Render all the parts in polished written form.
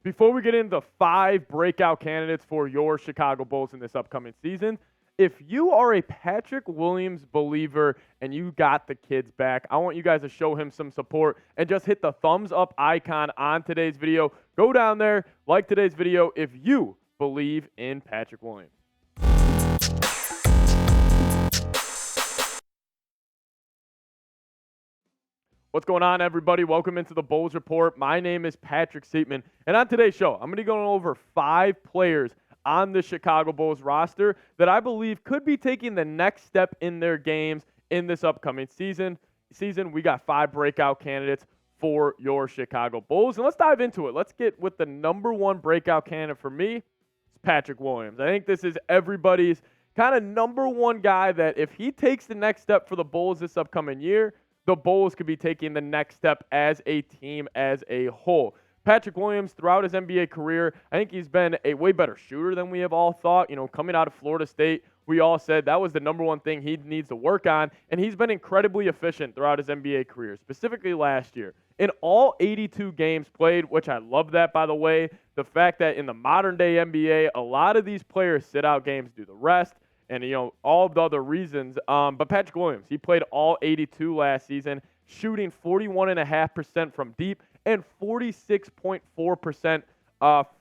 Before we get into 5 breakout candidates for your Chicago Bulls in this upcoming season, if you are a Patrick Williams believer and you got the kids back, I want you guys to show him some support and just hit the thumbs up icon on today's video. Go down there, like today's video if you believe in Patrick Williams. What's going on, everybody? Welcome into the Bulls Report. My name is Patrick Seatman, and on today's show, I'm going to be going over 5 players on the Chicago Bulls roster that I believe could be taking the next step in their games in this upcoming season. We got 5 breakout candidates for your Chicago Bulls, and let's dive into it. Let's get with the number 1 breakout candidate for me. It's Patrick Williams. I think this is everybody's kind of number 1 guy that if he takes the next step for the Bulls this upcoming year, the Bulls could be taking the next step as a team as a whole. Patrick Williams, throughout his NBA career, I think he's been a way better shooter than we have all thought. Coming out of Florida State, we all said that was the number 1 thing he needs to work on, and he's been incredibly efficient throughout his NBA career, specifically last year. In all 82 games played, which I love that, by the way, the fact that in the modern-day NBA, a lot of these players sit out games, do the rest, and, all of the other reasons. But Patrick Williams, he played all 82 last season, shooting 41.5% from deep and 46.4%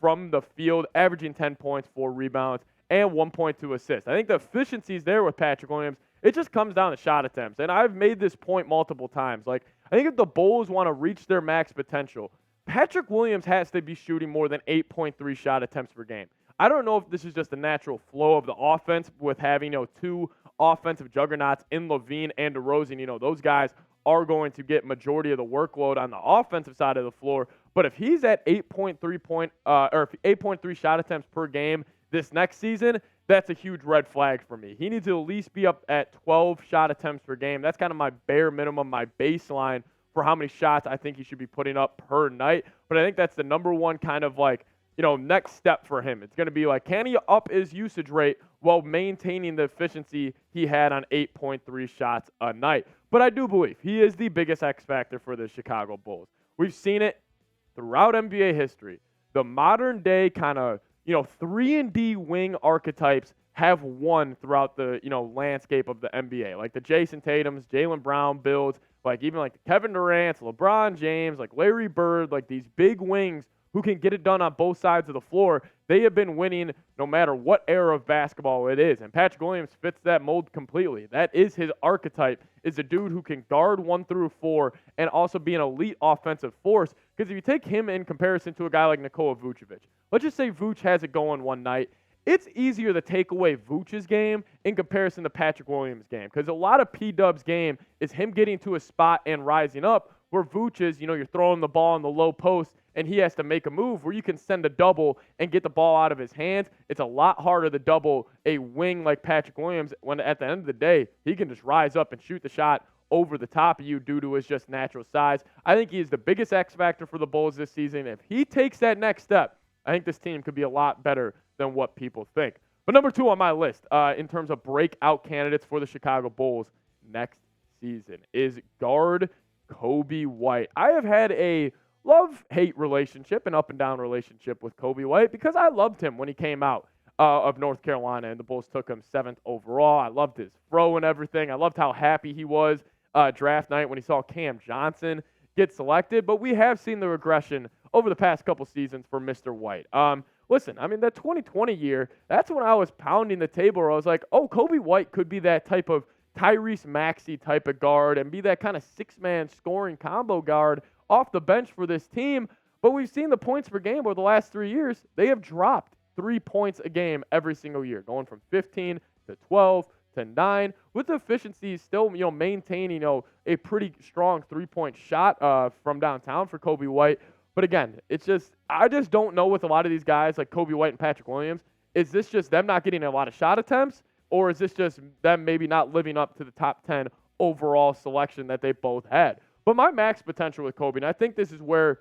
from the field, averaging 10 points, 4 rebounds, and 1.2 assists. I think the efficiencies there with Patrick Williams, it just comes down to shot attempts. And I've made this point multiple times. I think if the Bulls want to reach their max potential, Patrick Williams has to be shooting more than 8.3 shot attempts per game. I don't know if this is just a natural flow of the offense with having 2 offensive juggernauts in LaVine and DeRozan. Those guys are going to get majority of the workload on the offensive side of the floor. But if he's at 8.3 shot attempts per game this next season, that's a huge red flag for me. He needs to at least be up at 12 shot attempts per game. That's kind of my bare minimum, my baseline for how many shots I think he should be putting up per night. But I think that's the number 1 kind of next step for him. It's going to be can he up his usage rate while maintaining the efficiency he had on 8.3 shots a night? But I do believe he is the biggest X factor for the Chicago Bulls. We've seen it throughout NBA history. The modern day kind of, 3-and-D wing archetypes have won throughout the, landscape of the NBA. Like the Jason Tatums, Jaylen Brown builds, even the Kevin Durant's, LeBron James, Larry Bird, these big wings who can get it done on both sides of the floor. They have been winning no matter what era of basketball it is. And Patrick Williams fits that mold completely. That is his archetype, is a dude who can guard 1 through 4 and also be an elite offensive force. Because if you take him in comparison to a guy like Nikola Vucevic, let's just say Vuce has it going one night. It's easier to take away Vuce's game in comparison to Patrick Williams' game. Because a lot of P-Dub's game is him getting to a spot and rising up, where Vuce is, you're throwing the ball in the low post, and he has to make a move where you can send a double and get the ball out of his hands. It's a lot harder to double a wing like Patrick Williams when at the end of the day, he can just rise up and shoot the shot over the top of you due to his just natural size. I think he is the biggest X factor for the Bulls this season. If he takes that next step, I think this team could be a lot better than what people think. But number 2 on my list in terms of breakout candidates for the Chicago Bulls next season is guard Coby White. I have had a love-hate relationship, an up-and-down relationship with Coby White because I loved him when he came out of North Carolina and the Bulls took him 7th overall. I loved his fro and everything. I loved how happy he was draft night when he saw Cam Johnson get selected. But we have seen the regression over the past couple seasons for Mr. White. Listen, that 2020 year, that's when I was pounding the table where I was like, oh, Coby White could be that type of Tyrese Maxey type of guard and be that kind of 6-man scoring combo guard off the bench for this team. But we've seen the points per game over the last 3 years. They have dropped 3 points a game every single year, going from 15 to 12 to 9, with the efficiency still, maintaining, a pretty strong 3-point shot from downtown for Coby White. But again, I just don't know with a lot of these guys like Coby White and Patrick Williams, is this just them not getting a lot of shot attempts, or is this just them maybe not living up to the top 10 overall selection that they both had? But my max potential with Coby, and I think this is where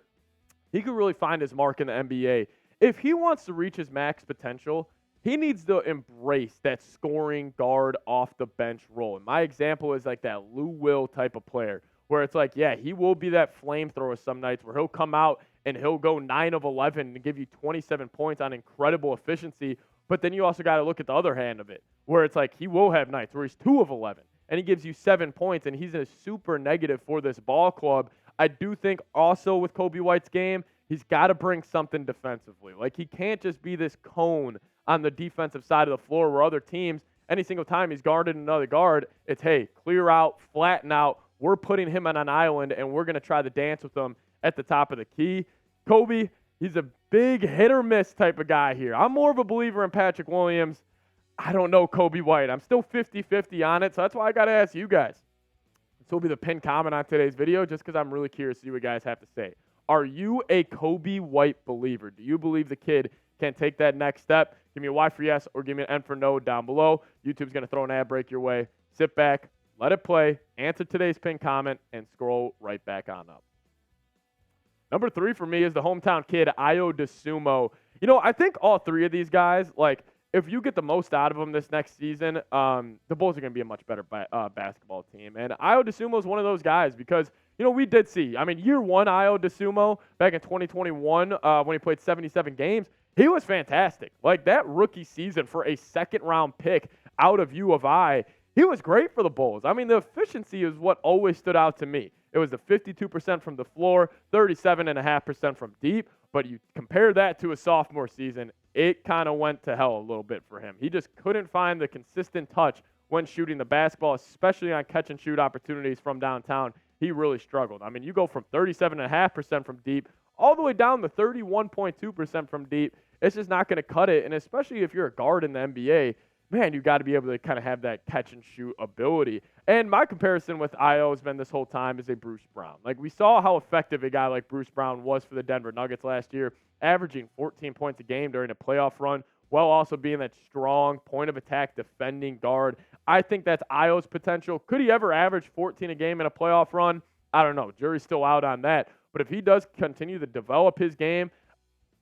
he could really find his mark in the NBA. If he wants to reach his max potential, he needs to embrace that scoring guard off the bench role. And my example is like that Lou Will type of player, where it's like, yeah, he will be that flamethrower some nights where he'll come out and he'll go 9 of 11 and give you 27 points on incredible efficiency. But then you also got to look at the other hand of it, where it's like he will have nights where he's 2 of 11 and he gives you 7 points, and he's a super negative for this ball club. I do think also with Coby White's game, he's got to bring something defensively. Like, he can't just be this cone on the defensive side of the floor where other teams, any single time he's guarded another guard, it's, hey, clear out, flatten out. We're putting him on an island, and we're going to try to dance with him at the top of the key. Coby, he's a big hit-or-miss type of guy here. I'm more of a believer in Patrick Williams. I don't know Coby White. I'm still 50-50 on it, so that's why I got to ask you guys. This will be the pinned comment on today's video just because I'm really curious to see what you guys have to say. Are you a Coby White believer? Do you believe the kid can take that next step? Give me a Y for yes or give me an N for no down below. YouTube's going to throw an ad break your way. Sit back, let it play, answer today's pinned comment, and scroll right back on up. Number 3 for me is the hometown kid, Ayo Dosunmu. You know, I think all 3 of these guys, like, if you get the most out of them this next season, the Bulls are going to be a much better basketball team. And Ayo Dosunmu is one of those guys because, you know, we did see, I mean, year 1 Ayo Dosunmu back in 2021 when he played 77 games, he was fantastic. Like, that rookie season for a second-round pick out of U of I, he was great for the Bulls. I mean, the efficiency is what always stood out to me. It was the 52% from the floor, 37.5% from deep. But you compare that to a sophomore season, it kind of went to hell a little bit for him. He just couldn't find the consistent touch when shooting the basketball, especially on catch-and-shoot opportunities from downtown. He really struggled. I mean, you go from 37.5% from deep all the way down to 31.2% from deep. It's just not going to cut it, and especially if you're a guard in the NBA, man, you got to be able to kind of have that catch-and-shoot ability. And my comparison with Ayo has been this whole time is a Bruce Brown. Like, we saw how effective a guy like Bruce Brown was for the Denver Nuggets last year, averaging 14 points a game during a playoff run, while also being that strong point-of-attack defending guard. I think that's Ayo's potential. Could he ever average 14 a game in a playoff run? I don't know. Jury's still out on that. But if he does continue to develop his game,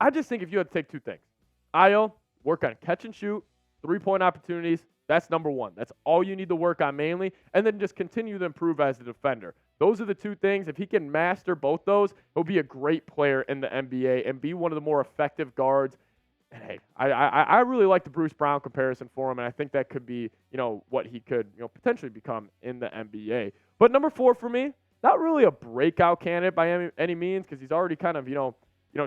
I just think if you had to take 2 things. Ayo, work on catch-and-shoot, 3-point opportunities. That's number 1. That's all you need to work on mainly, and then just continue to improve as a defender. Those are the 2 things. If he can master both those, he'll be a great player in the NBA and be one of the more effective guards. And hey, I really like the Bruce Brown comparison for him, and I think that could be, you know, what he could, you know, potentially become in the NBA. But number 4 for me, not really a breakout candidate by any means, because he's already kind of, you know,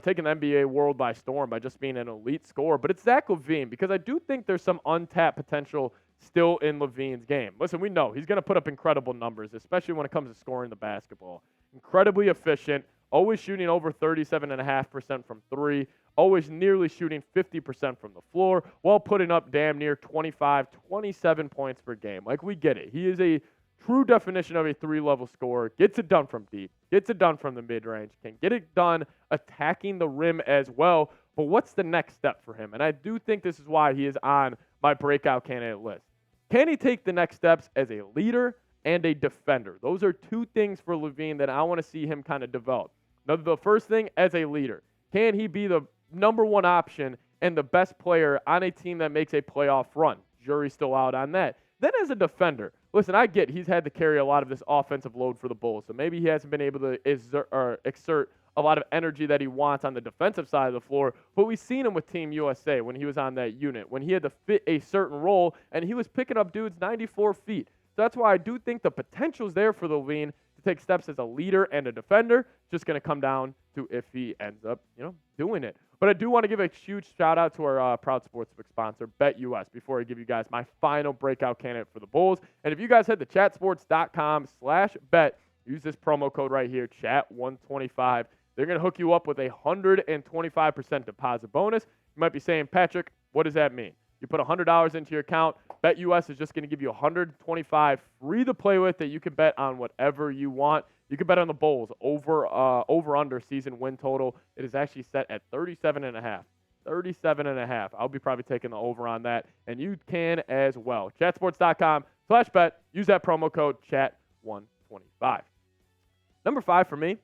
taking the NBA world by storm by just being an elite scorer. But it's Zach LaVine, because I do think there's some untapped potential still in LaVine's game. Listen, we know he's going to put up incredible numbers, especially when it comes to scoring the basketball. Incredibly efficient, always shooting over 37.5% from 3, always nearly shooting 50% from the floor, while putting up damn near 25, 27 points per game. Like, we get it. He is a true definition of a 3-level scorer, gets it done from deep, gets it done from the mid-range, can get it done attacking the rim as well. But what's the next step for him? And I do think this is why he is on my breakout candidate list. Can he take the next steps as a leader and a defender? Those are 2 things for LaVine that I want to see him kind of develop. Now, the first thing, as a leader, can he be the number 1 option and the best player on a team that makes a playoff run? Jury's still out on that. Then as a defender, listen, I get he's had to carry a lot of this offensive load for the Bulls, so maybe he hasn't been able to exert a lot of energy that he wants on the defensive side of the floor, but we've seen him with Team USA when he was on that unit, when he had to fit a certain role, and he was picking up dudes 94 feet. So that's why I do think the potential's there for LaVine to take steps as a leader and a defender. It's just going to come down to if he ends up, you know, doing it. But I do want to give a huge shout out to our proud sportsbook sponsor, BetUS, before I give you guys my final breakout candidate for the Bulls. And if you guys head to chatsports.com/bet, use this promo code right here, chat125. They're going to hook you up with a 125% deposit bonus. You might be saying, Patrick, what does that mean? You put $100 into your account. BetUS is just going to give you $125 free to play with that you can bet on whatever you want. You can bet on the Bulls over-under season win total. It is actually set at 37.5. 37.5. I'll be probably taking the over on that, and you can as well. Chatsports.com/bet. Use that promo code chat125. Number 5 for me.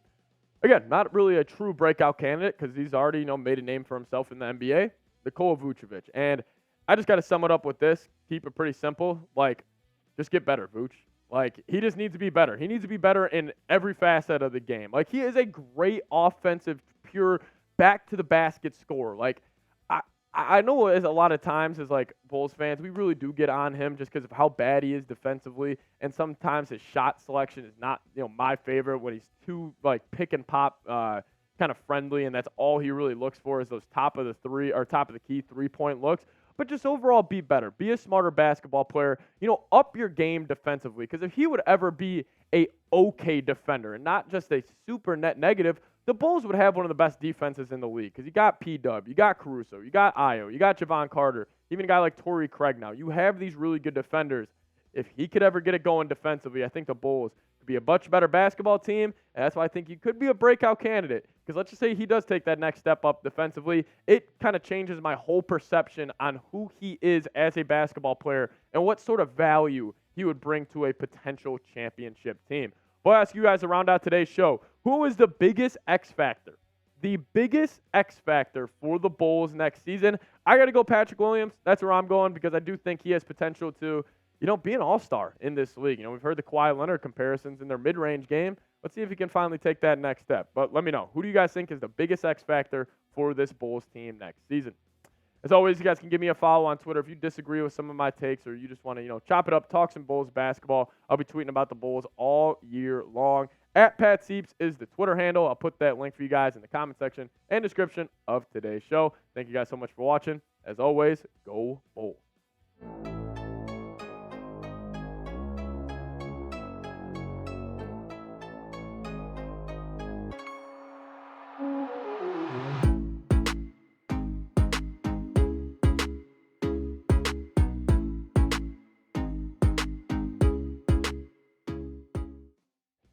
Again, not really a true breakout candidate because he's already, you know, made a name for himself in the NBA. Nikola Vucevic. And I just got to sum it up with this. Keep it pretty simple. Like, just get better, Vooch. Like, he just needs to be better. He needs to be better in every facet of the game. Like, he is a great offensive, pure back to the basket scorer. Like, I know as a lot of times as like Bulls fans, we really do get on him just because of how bad he is defensively, and sometimes his shot selection is not my favorite when he's too like pick and pop kind of friendly, and that's all he really looks for is those top of the key 3-point looks. But just overall be better, be a smarter basketball player, up your game defensively, because if he would ever be a okay defender and not just a super net negative, the Bulls would have one of the best defenses in the league because you got P-Dub, you got Caruso, you got Ayo, you got Javon Carter, even a guy like Torrey Craig now. You have these really good defenders. If he could ever get it going defensively, I think the Bulls could be a much better basketball team, and that's why I think he could be a breakout candidate. Because let's just say he does take that next step up defensively, it kind of changes my whole perception on who he is as a basketball player and what sort of value he would bring to a potential championship team. Well, I'll ask you guys to round out today's show, who is the biggest X factor? The biggest X factor for the Bulls next season? I got to go Patrick Williams. That's where I'm going because I do think he has potential to, be an all-star in this league. We've heard the Kawhi Leonard comparisons in their mid-range game. Let's see if he can finally take that next step. But let me know. Who do you guys think is the biggest X factor for this Bulls team next season? As always, you guys can give me a follow on Twitter if you disagree with some of my takes or you just want to, chop it up, talk some Bulls basketball. I'll be tweeting about the Bulls all year long. @PatSeeps is the Twitter handle. I'll put that link for you guys in the comment section and description of today's show. Thank you guys so much for watching. As always, go Bulls.